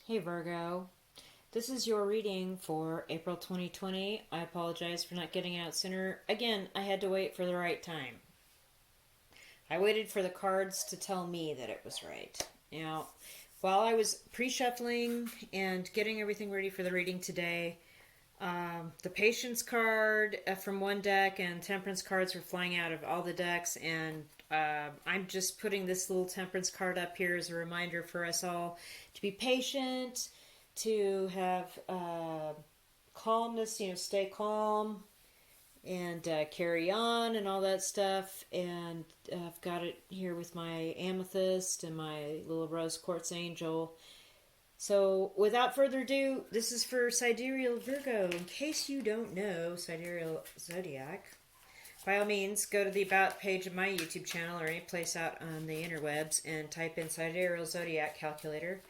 Hey Virgo, this is your reading for April 2020. I apologize for not getting out sooner. Again, I had to wait for the right time. I waited for the cards to tell me that it was right. Now, while I was pre-shuffling and getting everything ready for the reading today, the Patience card from one deck and Temperance cards were flying out of all the decks, and I'm just putting this little Temperance card up here as a reminder for us all to be patient, to have calmness, stay calm and carry on and all that stuff. And I've got it here with my amethyst and my little rose quartz angel. So, without further ado, this is for Sidereal Virgo. In case you don't know Sidereal Zodiac, by all means, go to the About page of my YouTube channel or any place out on the interwebs and type in Sidereal Zodiac Calculator.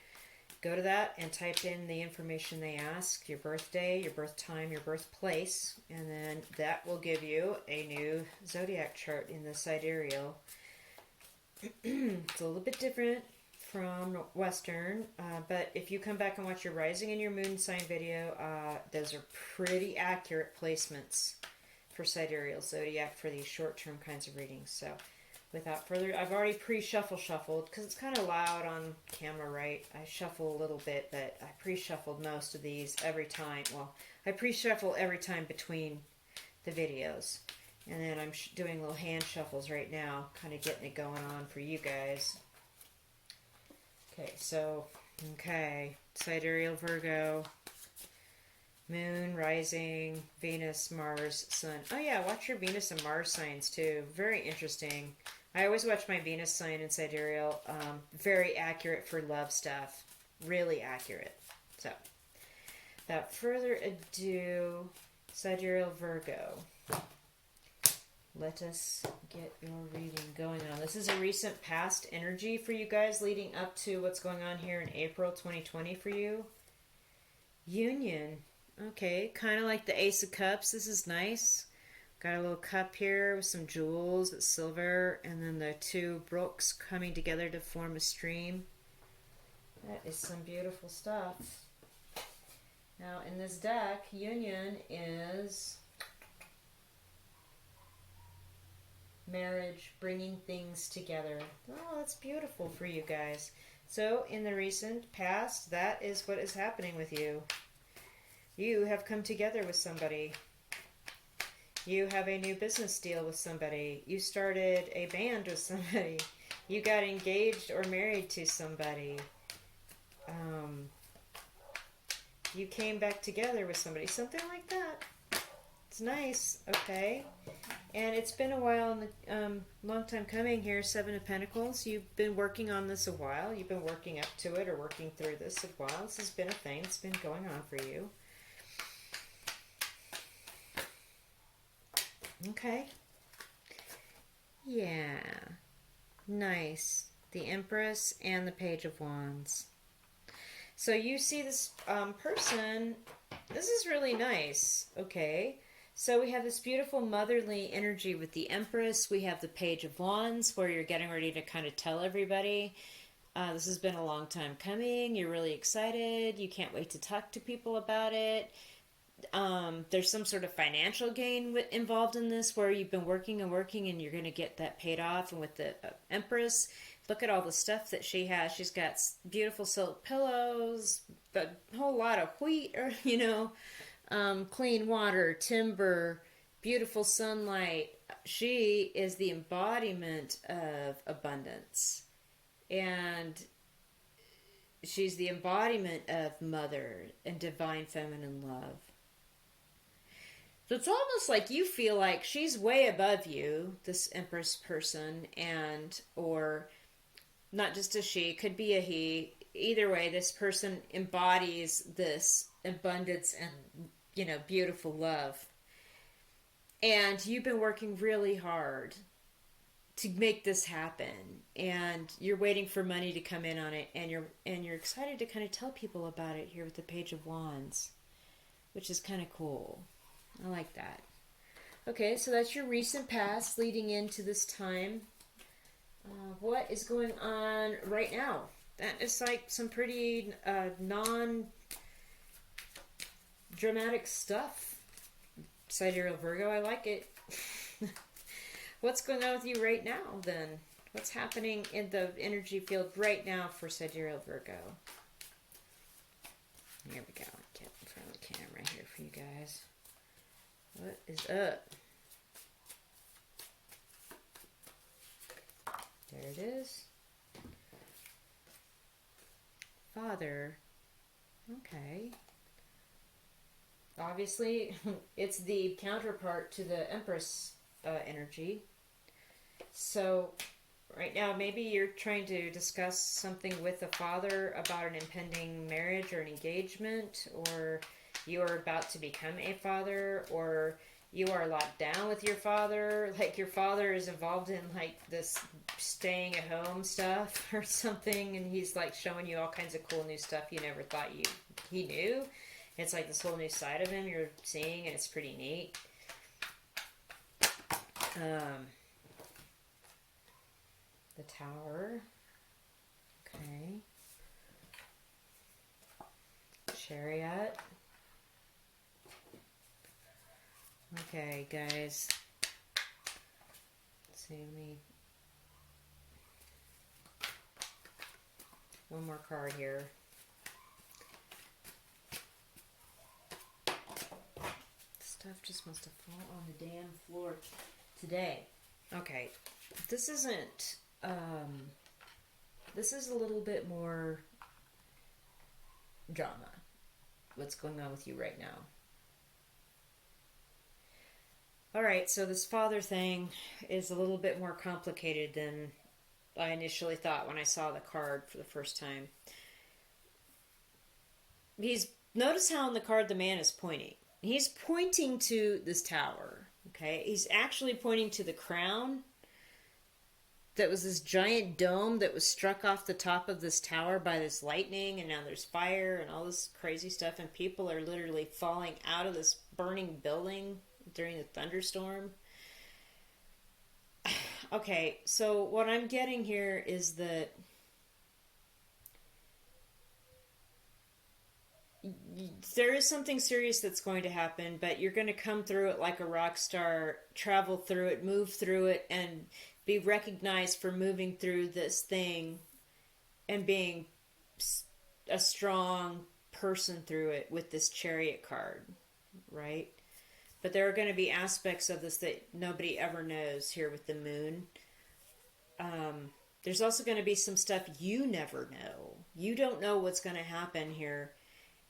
Go to that and type in the information they ask, your birthday, your birth time, your birthplace, and then that will give you a new zodiac chart in the Sidereal. It's a little bit different from Western, but if you come back and watch your rising and your moon sign video, those are pretty accurate placements for Sidereal Zodiac for these short-term kinds of readings. So without further, I've already pre-shuffled because it's kind of loud on camera, right? I shuffle a little bit, but I pre-shuffled most of these every time. Well, I pre-shuffle every time between the videos. And then I'm doing little hand shuffles right now, kind of getting it going on for you guys. Okay, Sidereal Virgo, Moon, Rising, Venus, Mars, Sun. Oh yeah, watch your Venus and Mars signs too. Very interesting. I always watch my Venus sign in Sidereal. Very accurate for love stuff. Really accurate. So, without further ado, Sidereal Virgo. Let us get your reading going on. This is a recent past energy for you guys leading up to what's going on here in April 2020 for you. Union. Okay, kind of like the Ace of Cups. This is nice. Got a little cup here with some jewels, it's silver, and then the two brooks coming together to form a stream. That is some beautiful stuff. Now, in this deck, Union is marriage, bringing things together. Oh, that's beautiful for you guys. So, in the recent past, that is what is happening with you. You have come together with somebody. You have a new business deal with somebody. You started a band with somebody. You got engaged or married to somebody. You came back together with somebody. Something like that. It's nice, okay? And it's been a while, long time coming here, Seven of Pentacles. You've been working on this a while. You've been working up to it or working through this a while. This has been a thing. It's been going on for you. Okay. Yeah. Nice. The Empress and the Page of Wands. So you see this person. This is really nice. Okay. So we have this beautiful motherly energy with the Empress. We have the Page of Wands where you're getting ready to kind of tell everybody. This has been a long time coming. You're really excited. You can't wait to talk to people about it. There's some sort of financial gain involved in this where you've been working and working and you're going to get that paid off. And with the Empress, look at all the stuff that she has. She's got beautiful silk pillows, a whole lot of wheat, or, clean water, timber, beautiful sunlight. She is the embodiment of abundance. And she's the embodiment of mother and divine feminine love. So it's almost like you feel like she's way above you, this Empress person, or not just a she, could be a he. Either way, this person embodies this abundance and, beautiful love. And you've been working really hard to make this happen, and you're waiting for money to come in on it, and you're excited to kind of tell people about it here with the Page of Wands, which is kind of cool. I like that. Okay, so that's your recent past leading into this time. What is going on right now That is like some pretty non-dramatic stuff. Sidereal Virgo, I like it. What's going on with you right now, then? What's happening in the energy field right now for Sidereal Virgo? Here we go. Get in front of the camera here for you guys. What is up? There it is. Father. Okay. Obviously, it's the counterpart to the Empress energy. So, right now, maybe you're trying to discuss something with the father about an impending marriage or an engagement, or you are about to become a father, or you are locked down with your father, like your father is involved in like this staying at home stuff or something, and he's like showing you all kinds of cool new stuff you never thought he knew. It's like this whole new side of him you're seeing, and it's pretty neat. The Tower. Okay. Chariot. Okay, guys. Let's see me. One more card here. Stuff just must have fallen on the damn floor today. Okay. This isn't this is a little bit more drama. What's going on with you right now? Alright, so this father thing is a little bit more complicated than I initially thought when I saw the card for the first time. Notice how on the card the man is pointing. He's pointing to this tower, okay? He's actually pointing to the crown. That was this giant dome that was struck off the top of this tower by this lightning, and now there's fire and all this crazy stuff, and people are literally falling out of this burning building during the thunderstorm. Okay, so what I'm getting here is that there is something serious that's going to happen, but you're going to come through it like a rock star, travel through it, move through it, and be recognized for moving through this thing and being a strong person through it with this Chariot card, right? But there are going to be aspects of this that nobody ever knows here with the moon. There's also going to be some stuff you never know. You don't know what's going to happen here.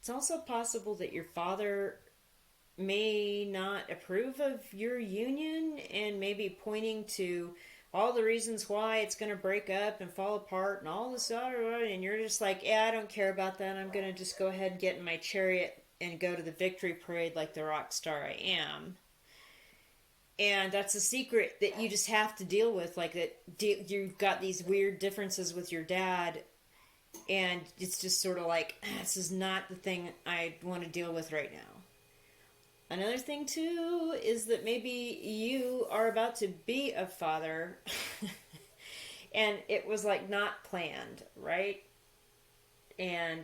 It's also possible that your father may not approve of your union and may be pointing to all the reasons why it's going to break up and fall apart and all this other, and you're just like, yeah, I don't care about that. I'm going to just go ahead and get in my chariot and go to the victory parade like the rock star I am. And that's a secret that you just have to deal with, like that you've got these weird differences with your dad, and it's just sort of like, this is not the thing I want to deal with right now. Another thing, too, is that maybe you are about to be a father, and it was, like, not planned, right?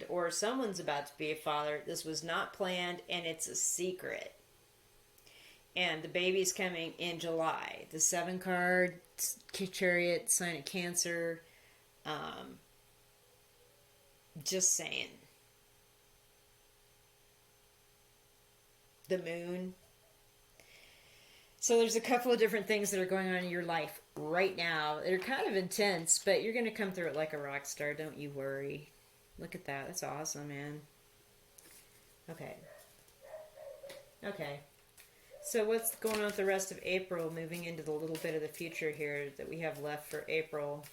Or someone's about to be a father. This was not planned, and it's a secret. And the baby's coming in July. The 7 card, Chariot, sign of Cancer. Just saying. The moon. So there's a couple of different things that are going on in your life right now. They're kind of intense, but you're going to come through it like a rock star. Don't you worry. Look at that. That's awesome, man. Okay. Okay. So what's going on with the rest of April, moving into the little bit of the future here that we have left for April?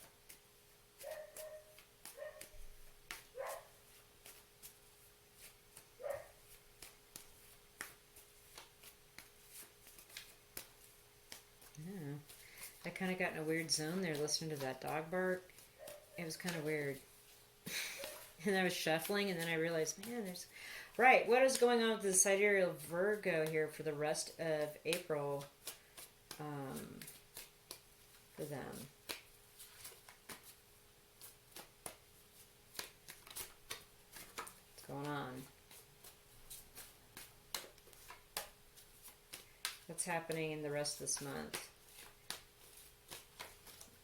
I kind of got in a weird zone there listening to that dog bark. It was kind of weird. And I was shuffling, and then I realized, man, there's... Right, what is going on with the Sidereal Virgo here for the rest of April for them? going on? What's happening in the rest of this month?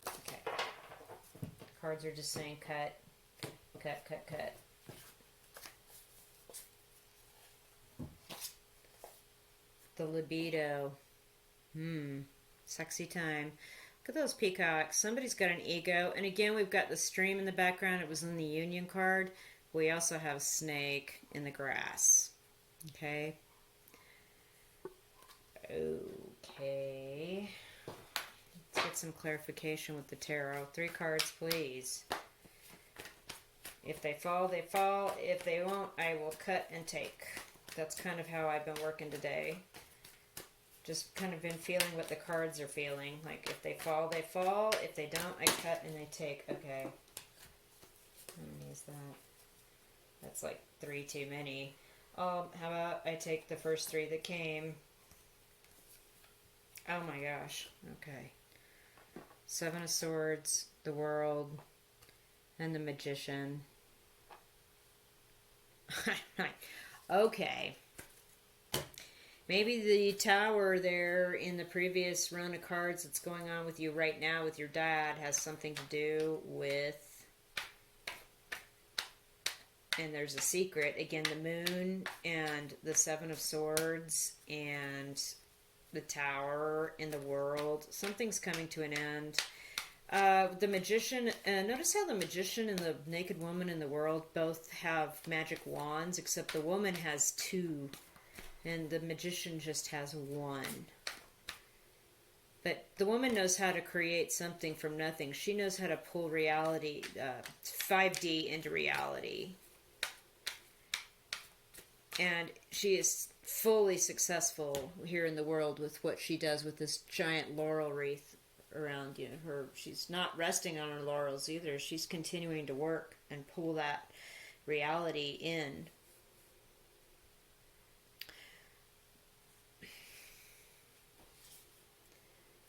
Okay. The cards are just saying cut, cut, cut, cut. The libido. Sexy time. Look at those peacocks. Somebody's got an ego. And again, we've got the stream in the background. It was in the union card. We also have a snake in the grass. Okay. Okay. Let's get some clarification with the tarot. 3 cards, please. If they fall, they fall. If they won't, I will cut and take. That's kind of how I've been working today. Just kind of been feeling what the cards are feeling. Like, if they fall, they fall. If they don't, I cut and I take. Okay. How many is that? That's like 3 too many. How about I take the first 3 that came? Oh my gosh. Okay. 7 of Swords, the World, and the Magician. Okay. Maybe the Tower there in the previous run of cards that's going on with you right now with your dad has something to do with... And there's a secret. Again, the Moon and the 7 of Swords and the Tower in the World. Something's coming to an end. The Magician, notice how the Magician and the Naked Woman in the World both have magic wands, except the woman has 2. And the Magician just has 1. But the woman knows how to create something from nothing. She knows how to pull reality, 5D into reality. And she is fully successful here in the world with what she does with this giant laurel wreath around her. She's not resting on her laurels either. She's continuing to work and pull that reality in.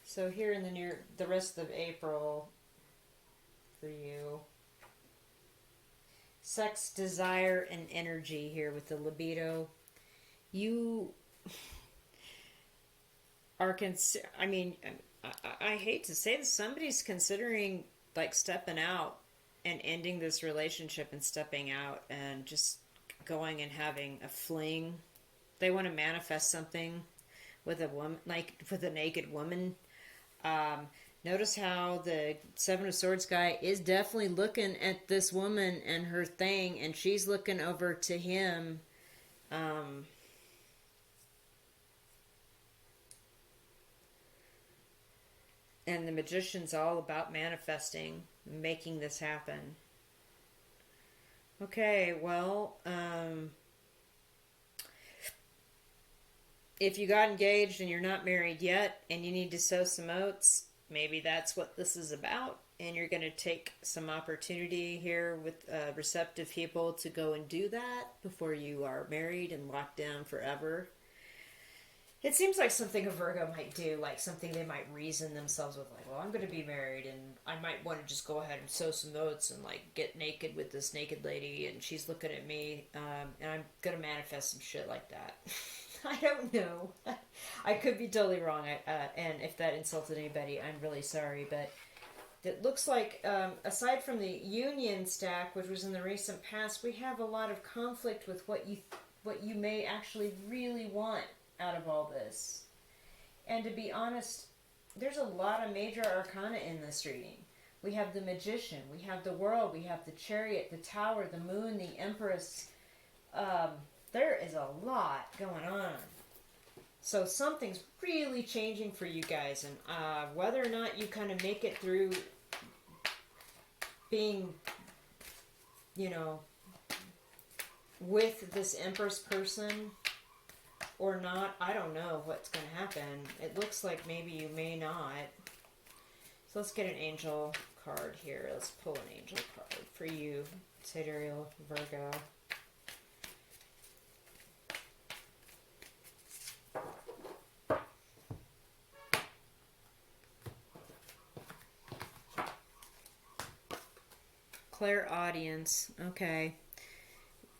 So here in the rest of April for you, sex, desire, and energy here with the libido. You are I hate to say this, somebody's considering like stepping out and ending this relationship and stepping out and just going and having a fling. They want to manifest something with a woman, like with a naked woman. Notice how the 7 of Swords guy is definitely looking at this woman and her thing, and she's looking over to him. And the Magician's all about manifesting, making this happen. Okay, well, if you got engaged and you're not married yet and you need to sow some oats, maybe that's what this is about. And you're going to take some opportunity here with receptive people to go and do that before you are married and locked down forever. It seems like something a Virgo might do, like something they might reason themselves with, like, well, I'm going to be married and I might want to just go ahead and sow some oats and like get naked with this naked lady and she's looking at me and I'm going to manifest some shit like that. I don't know. I could be totally wrong. And if that insulted anybody, I'm really sorry. But it looks like, aside from the Union stack, which was in the recent past, we have a lot of conflict with what you may actually really want out of all this. And to be honest, there's a lot of major arcana in this reading. We have the Magician, we have the World, we have the Chariot, the Tower, the Moon, the Empress. There is a lot going on. So something's really changing for you guys. And whether or not you kind of make it through being, with this Empress person or not, I don't know what's going to happen. It looks like maybe you may not. So let's get an angel card here. Let's pull an angel card for you, Sidereal Virgo. Clairaudience. Okay.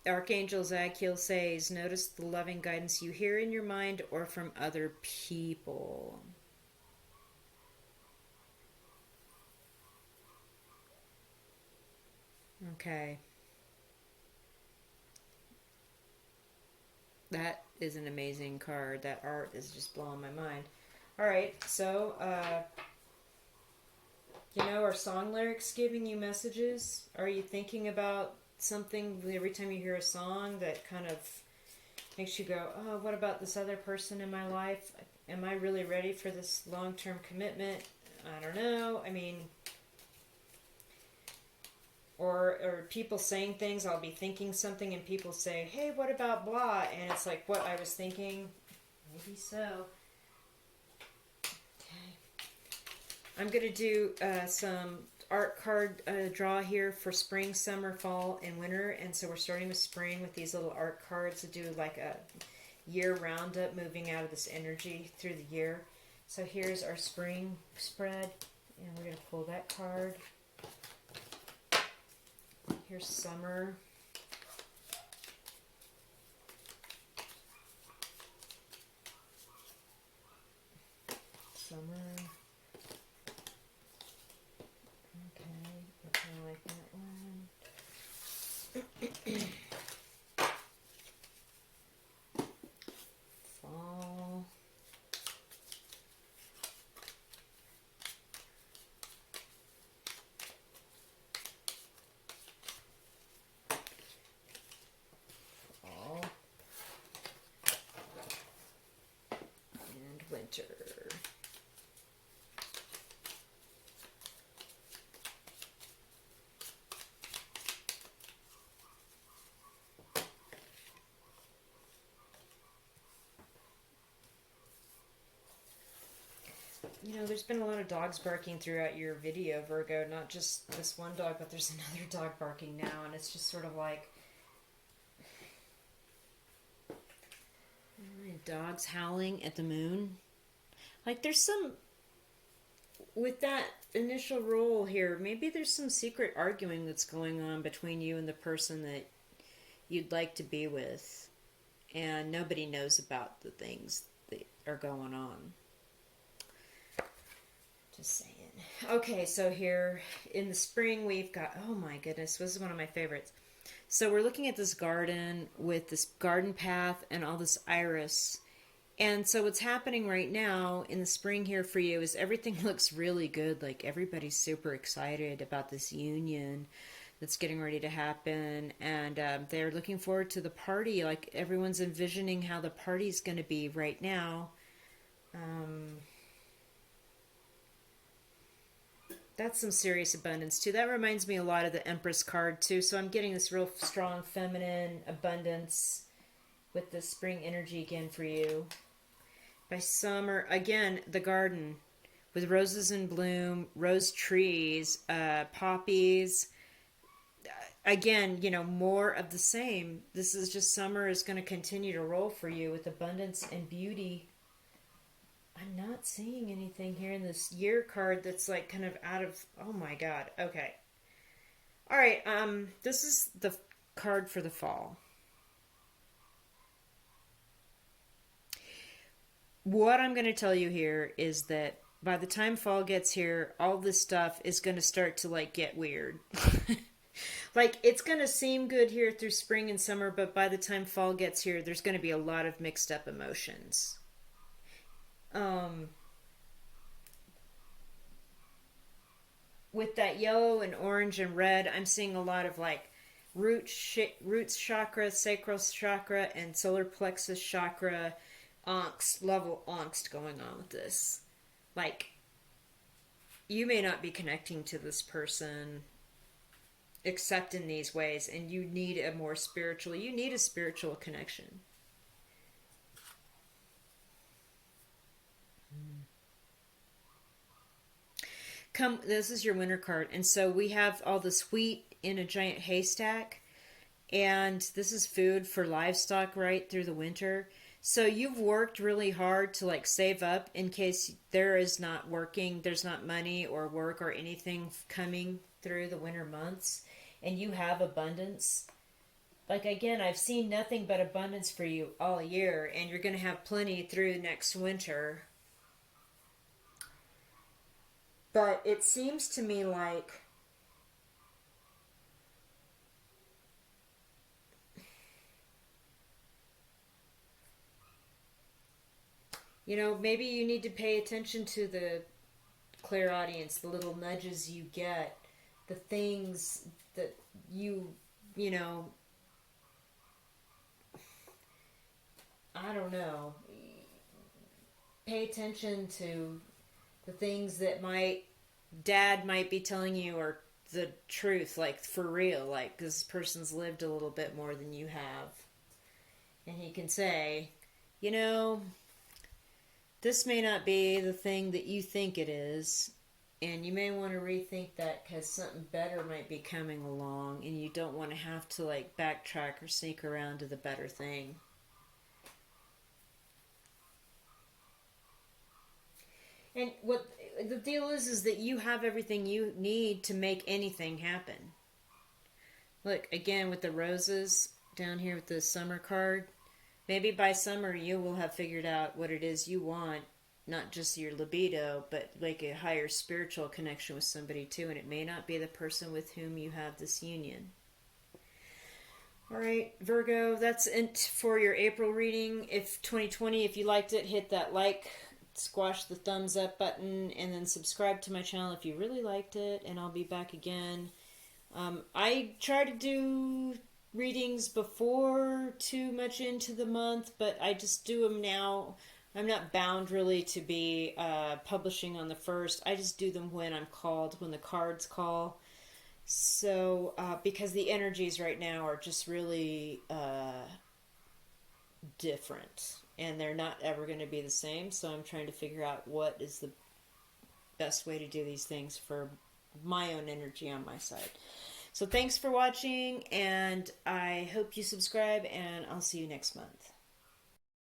Archangel Zadkiel says, notice the loving guidance you hear in your mind or from other people. Okay. That is an amazing card. That art is just blowing my mind. All right, so are song lyrics giving you messages? Are you thinking about something every time you hear a song that kind of makes you go, oh, what about this other person in my life? Am I really ready for this long-term commitment? I don't know. I mean, or people saying things. I'll be thinking something and people say, hey, what about blah? And it's like what I was thinking. Maybe so. I'm going to do some art card draw here for spring, summer, fall, and winter. And so we're starting with spring with these little art cards to do like a year roundup, moving out of this energy through the year. So here's our spring spread, and we're going to pull that card. Here's summer. Summer. Like that one. Fall. Fall. And winter. There's been a lot of dogs barking throughout your video, Virgo. Not just this one dog, but there's another dog barking now, and it's just sort of like dogs howling at the moon. Like there's some, with that initial roll here, maybe there's some secret arguing that's going on between you and the person that you'd like to be with, and nobody knows about the things that are going on. Just saying. Okay, so here in the spring we've got, oh my goodness, this is one of my favorites. So we're looking at this garden with this garden path and all this iris. And so what's happening right now in the spring here for you is everything looks really good. Like everybody's super excited about this union that's getting ready to happen. And they're looking forward to the party. Like everyone's envisioning how the party's going to be right now. That's some serious abundance too. That reminds me a lot of the Empress card too. So I'm getting this real strong feminine abundance with the spring energy again for you. By summer, again, the garden with roses in bloom, rose trees, poppies. Again, more of the same. This is just summer is going to continue to roll for you with abundance and beauty. I'm not seeing anything here in this year card that's like kind of out of, oh my god. Okay. All right, this is the card for the fall. What I'm going to tell you here is that by the time fall gets here, all this stuff is going to start to like get weird. Like it's going to seem good here through spring and summer, but by the time fall gets here, there's going to be a lot of mixed up emotions. With that yellow and orange and red, I'm seeing a lot of like roots chakra, sacral chakra, and solar plexus chakra angst going on with this. Like, you may not be connecting to this person except in these ways, and you need a spiritual connection. This is your winter card, and so we have all this wheat in a giant haystack, and this is food for livestock right through the winter. So you've worked really hard to like save up in case there's not money or work or anything coming through the winter months, and you have abundance. Like, again, I've seen nothing but abundance for you all year, and you're going to have plenty through next winter. But it seems to me like, maybe you need to pay attention to the clairaudience, the little nudges you get, the things that you know, I don't know, pay attention to the things that dad might be telling you are the truth, like for real, like this person's lived a little bit more than you have. And he can say, you know, this may not be the thing that you think it is, and you may want to rethink that because something better might be coming along, and you don't want to have to like backtrack or sneak around to the better thing. And what the deal is that you have everything you need to make anything happen. Look, again with the roses down here with the summer card. Maybe by summer you will have figured out what it is you want, not just your libido, but like a higher spiritual connection with somebody too, and it may not be the person with whom you have this union. All right, Virgo, that's it for your April reading. If 2020, if you liked it, hit that like, squash the thumbs up button, and then subscribe to my channel if you really liked it, and I'll be back again. I try to do readings before too much into the month, but I just do them now. I'm not bound really to be publishing on the 1st. I just do them when I'm called, when the cards call. So, because the energies right now are just really different, and they're not ever going to be the same. So I'm trying to figure out what is the best way to do these things for my own energy on my side. So thanks for watching, and I hope you subscribe, and I'll see you next month.